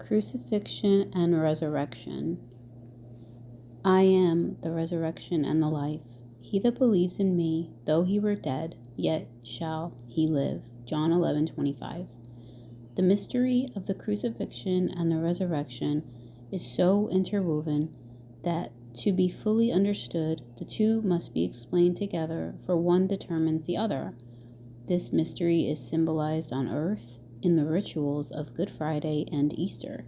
Crucifixion and Resurrection. I am the resurrection and the life. He that believes in me, though he were dead, yet shall he live. John 11:25. The mystery of the crucifixion and the resurrection is so interwoven that to be fully understood, the two must be explained together, for one determines the other. This mystery is symbolized on earth in the rituals of Good Friday and Easter.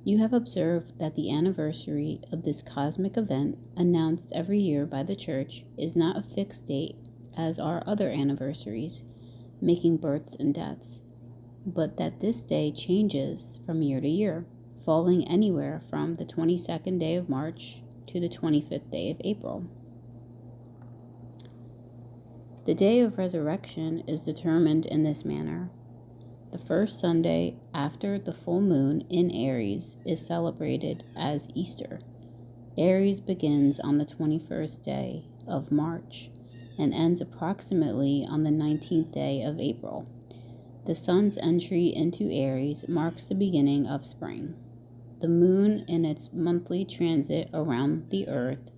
You have observed that the anniversary of this cosmic event, announced every year by the Church, is not a fixed date, as are other anniversaries, making births and deaths, but that this day changes from year to year, falling anywhere from the 22nd day of March to the 25th day of April. The day of resurrection is determined in this manner. The first Sunday after the full moon in Aries is celebrated as Easter. Aries begins on the 21st day of March and ends approximately on the 19th day of April. The sun's entry into Aries marks the beginning of spring. The moon in its monthly transit around the earth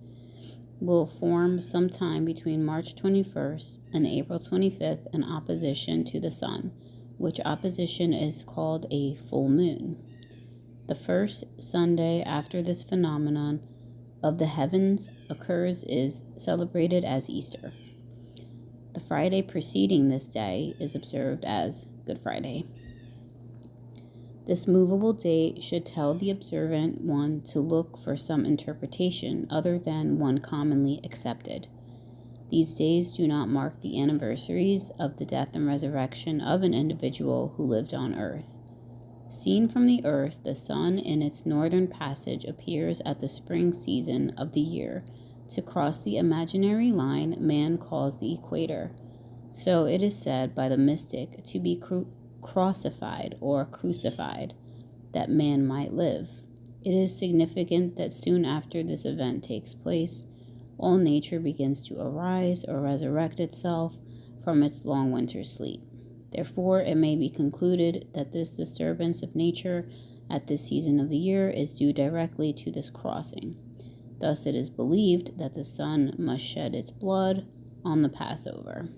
will form sometime between March 21st and April 25th in opposition to the sun, which opposition is called a full moon. The first Sunday after this phenomenon of the heavens occurs is celebrated as Easter. The Friday preceding this day is observed as Good Friday. This movable date should tell the observant one to look for some interpretation other than one commonly accepted. These days do not mark the anniversaries of the death and resurrection of an individual who lived on earth. Seen from the earth, the sun in its northern passage appears at the spring season of the year to cross the imaginary line man calls the equator. So it is said by the mystic to be crucified or crucified, that man might live. It is significant that soon after this event takes place, all nature begins to arise or resurrect itself from its long winter sleep. Therefore, it may be concluded that this disturbance of nature at this season of the year is due directly to this crossing. Thus, it is believed that the sun must shed its blood on the Passover.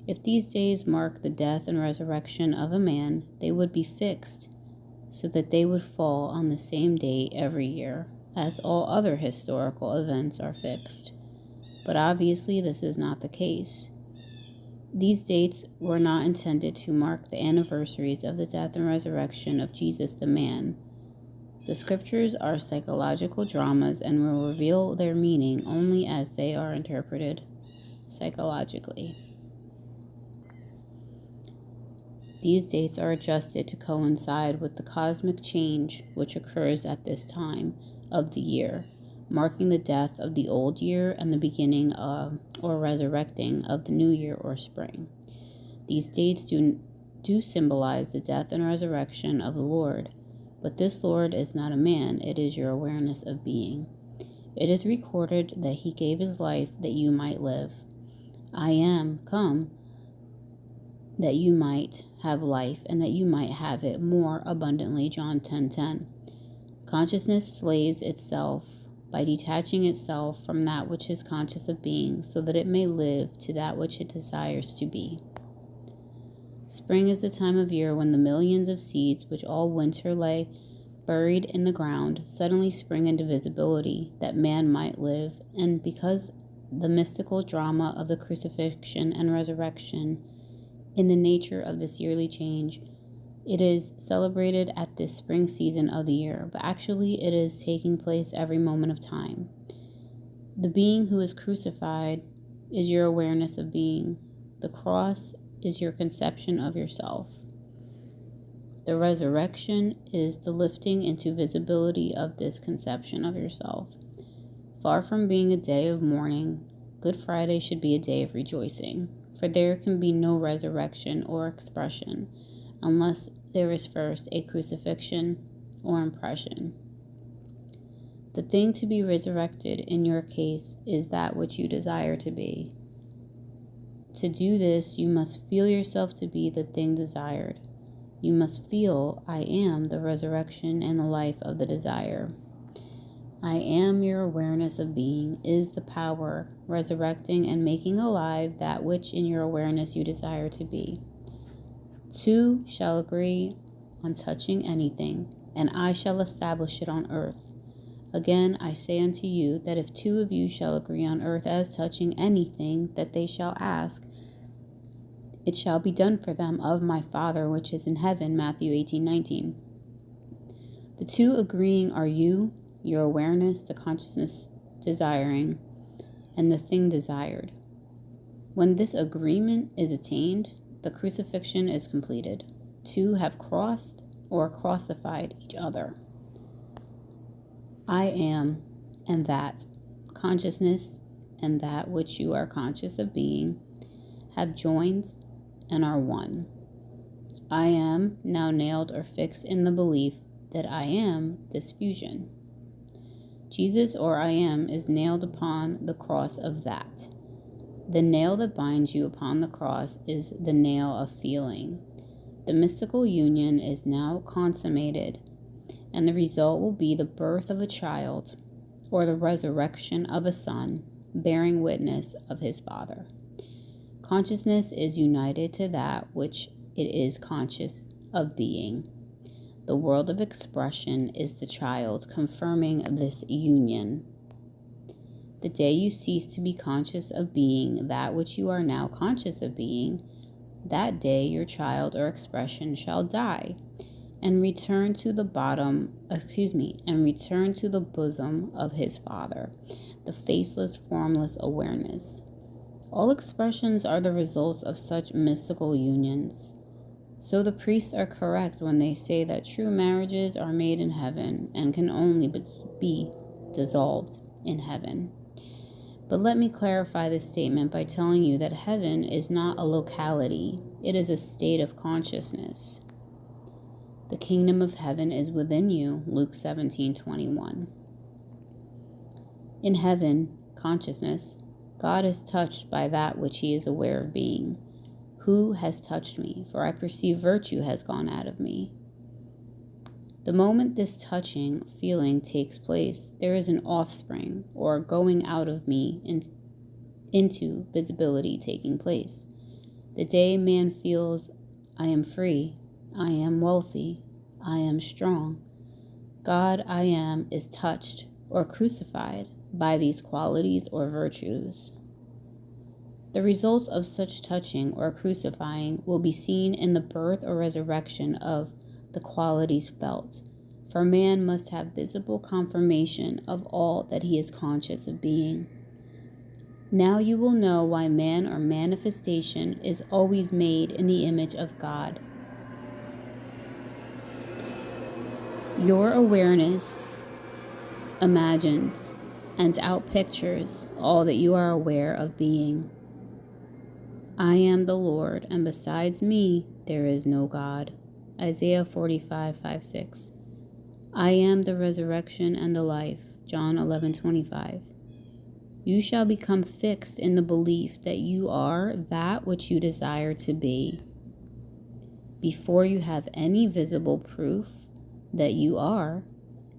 If these days mark the death and resurrection of a man, they would be fixed so that they would fall on the same day every year, as all other historical events are fixed. But obviously this is not the case. These dates were not intended to mark the anniversaries of the death and resurrection of Jesus the man. The scriptures are psychological dramas and will reveal their meaning only as they are interpreted psychologically. These dates are adjusted to coincide with the cosmic change which occurs at this time of the year, marking the death of the old year and the beginning of or resurrecting of the new year or spring. These dates do symbolize the death and resurrection of the Lord, but this Lord is not a man, it is your awareness of being. It is recorded that he gave his life that you might live. I am come that you might have life and that you might have it more abundantly. John 10:10. Consciousness slays itself by detaching itself from that which is conscious of being, so that it may live to that which it desires to be. Spring is the time of year when the millions of seeds which all winter lay buried in the ground suddenly spring into visibility, that man might live. And because the mystical drama of the crucifixion and resurrection in the nature of this yearly change, it is celebrated at this spring season of the year, but actually it is taking place every moment of time. The being who is crucified is your awareness of being. The cross is your conception of yourself. The resurrection is the lifting into visibility of this conception of yourself. Far from being a day of mourning, Good Friday should be a day of rejoicing, for there can be no resurrection or expression unless there is first a crucifixion or impression. The thing to be resurrected in your case is that which you desire to be. To do this, you must feel yourself to be the thing desired. You must feel, I am the resurrection and the life of the desire. I am your awareness of being is the power, resurrecting and making alive that which in your awareness you desire to be. Two shall agree on touching anything, and I shall establish it on earth. Again, I say unto you that if two of you shall agree on earth as touching anything that they shall ask, it shall be done for them of my Father which is in heaven. Matthew 18:19. The two agreeing are you, your awareness, the consciousness desiring, and the thing desired. When this agreement is attained, the crucifixion is completed. Two have crossed or crucified each other. I am, and that consciousness and that which you are conscious of being have joined and are one. I am now nailed or fixed in the belief that I am this fusion. Jesus, or I am, is nailed upon the cross of that. The nail that binds you upon the cross is the nail of feeling. The mystical union is now consummated, and the result will be the birth of a child, or the resurrection of a son, bearing witness of his Father. Consciousness is united to that which it is conscious of being. The world of expression is the child confirming this union. The day you cease to be conscious of being that which you are now conscious of being, that day your child or expression shall die and return to the bosom of his Father, the faceless, formless awareness. All expressions are the results of such mystical unions. So the priests are correct when they say that true marriages are made in heaven and can only be dissolved in heaven. But let me clarify this statement by telling you that heaven is not a locality, it is a state of consciousness. The kingdom of heaven is within you, Luke 17:21. In heaven, consciousness, God is touched by that which he is aware of being. Who has touched me? For I perceive virtue has gone out of me. The moment this touching feeling takes place, there is an offspring, or going out of me into visibility taking place. The day man feels, I am free, I am wealthy, I am strong, God I am is touched or crucified by these qualities or virtues. The results of such touching or crucifying will be seen in the birth or resurrection of the qualities felt, for man must have visible confirmation of all that he is conscious of being. Now you will know why man or manifestation is always made in the image of God. Your awareness imagines and outpictures all that you are aware of being. I am the Lord, and besides me there is no God. Isaiah 45:5-6. I am the resurrection and the life. John 11:25. You shall become fixed in the belief that you are that which you desire to be. Before you have any visible proof that you are,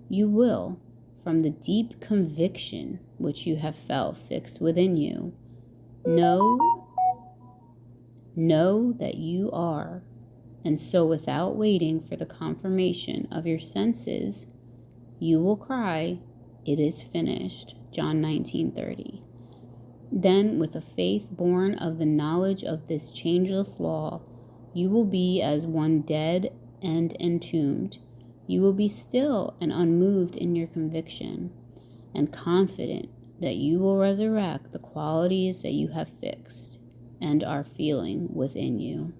you will, from the deep conviction which you have felt fixed within you, know that you are, and so without waiting for the confirmation of your senses, you will cry, it is finished. John 19:30. Then, with a faith born of the knowledge of this changeless law, you will be as one dead and entombed. You will be still and unmoved in your conviction, and confident that you will resurrect the qualities that you have fixed and are feeling within you.